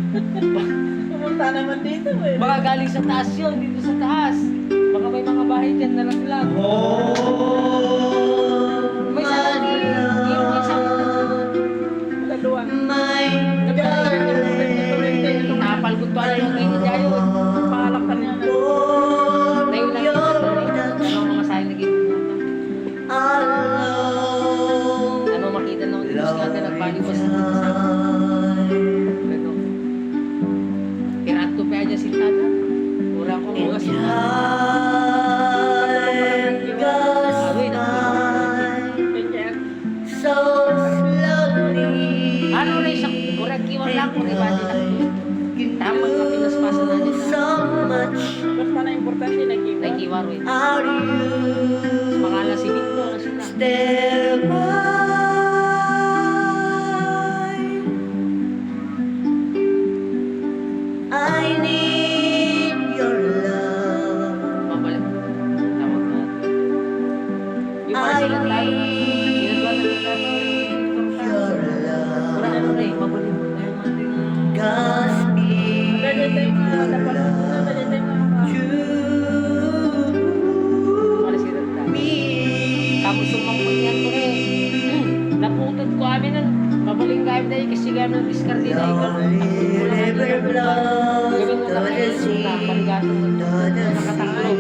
Pumunta naman dito eh. Baka galing sa taas yun, dito sa taas. Baka may mga bahay dyan na lang. May isang yung isang Dalawa. napalgot pa lang yung ganyan dyan yun. Pangalakan niya na. Tayo lang yun. Ano mga sayo naging ano makita ng Diyos nga ka nagbalik ko sa ano. Kirat ko pa dyan si Tata. Kurang ko mga si So slowly. ano na isang kurang kiwan lang kung iba din. Tapos na pinaspasa na din. So much Basta na importante na kiwa. Nagkiwar eh. out of you. Mga alas si Victor na sila. Still mine. I need your love. Mabalik. Tawag na. Yung mga I sila tayo. need Ginagawa na nila your love. kurang ano na eh. Mabalik. Ayaw natin Cause me Dali tayo mga dapat. Dali tayo mga Wala sila tayo. me. Tapos sumangkot yan ko eh. Naputod ko amin nun. Mabaling kami tayo kasi gano'n discardin na ikaw. Only river flows to the sea, to the sea. Nakatanglo.